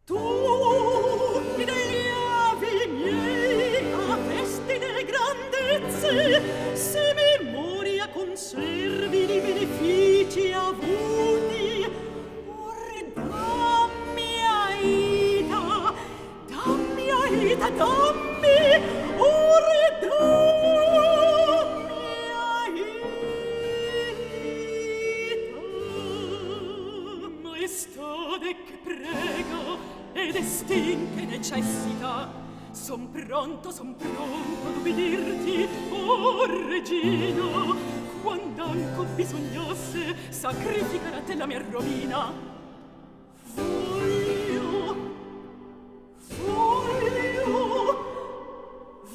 Tu mi devi miei a vesti delle grandezze, se memoria conservi di benefici avuti, or dammi Aida, dammi Aida, dammi, or dammi Aida. Maestade che prega e destin che necessita, son pronto ad ubbidirti, oh regina, quand'anco bisognasse sacrificare a te la mia rovina.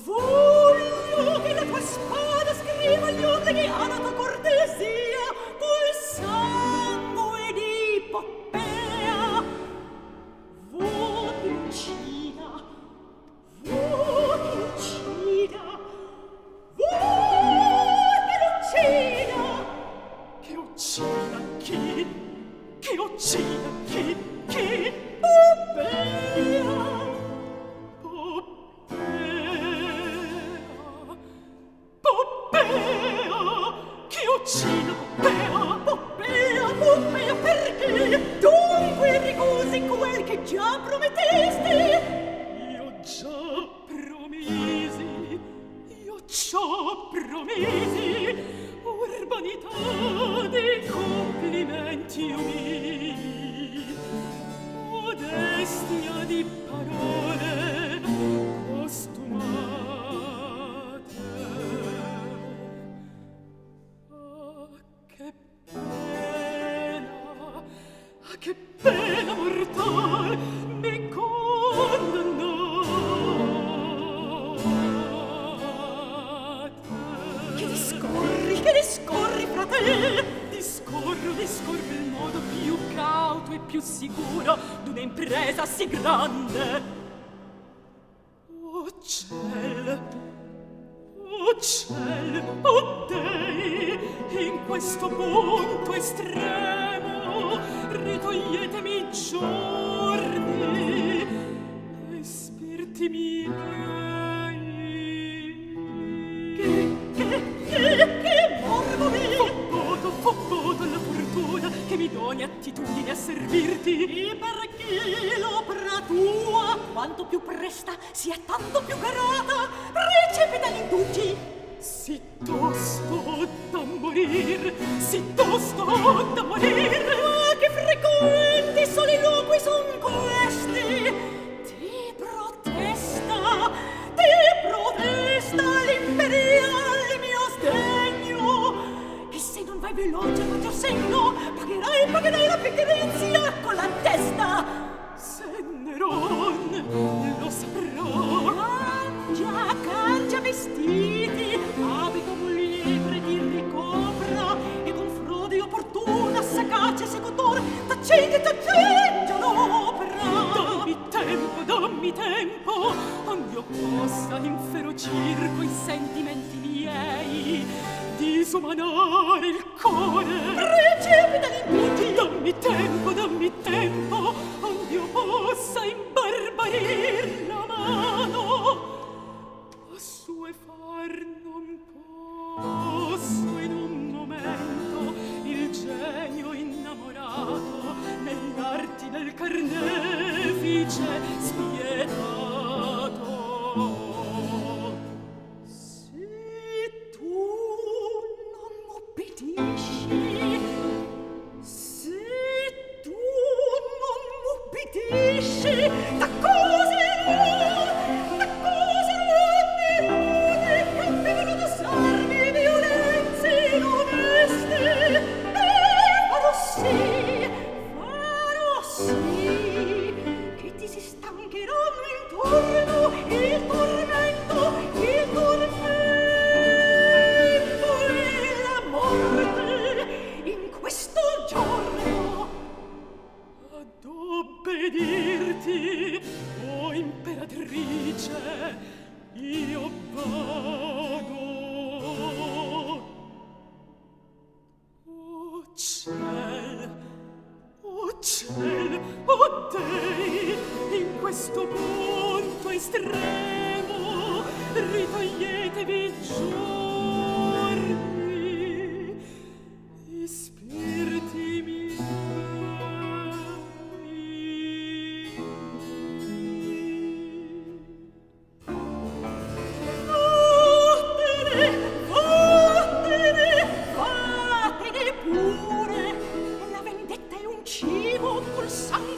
Voglio che la tua spada scriva gli obblighi alla tua cortesia col sangue di Poppea. Voti uccida, voti uccida, voti uccida. Che uccida chi? Che uccida chi? Chi? Poppea. Uccida Poppea, Poppea, perché? Dunque ricusi quel che già promettesti? Io già promisi, urbanità dei complimenti umili, modestia di parole costumate. Che pena mortal mi condannate. Che discorri, frate? Discorro il modo più cauto e più sicuro d'una impresa sì grande. Oh ciel, oh dei, in questo punto estremo ritoglietemi i giorni e spiriti miei. Che morbo mi? Fobboto alla fortuna che mi doni attitudine a servirti. E perché l'opera tua quanto più presta sia tanto più grata, recepita gli indugi. Si tosto da morir, ah, che frequenti soliloqui son questi. Ti protesta l'imperiale mio sdegno, che se non vai veloce a maggior segno, pagherai la pigrizia con la testa. Se Neron lo saprà, cangia vestiti, abito libre di ricopra, e con frode opportuna, sagace secotor, t'accengia l'opera. Dammi tempo, ond'io possa inferocir coi sentimenti miei, disumanare il core. Recepita l'indugi. Dammi tempo, ond'io possa imbarbarir la mano. Assuefar non posso in un momento il genio innamorato negli arti del carnefice spietato. Se tu non m'obbedisci, t'accuserò d'ossarmi violenze inoneste, e farò sì che ti si stancheranno intorno il tormento e la morte in questo giorno. Ad obbedirti, o imperatrice, io vado. Oh ciel, oh dei, questo punto estremo ritoglietevi giorni e spiriti miei. Vattene pure, la vendetta è un cibo col sangue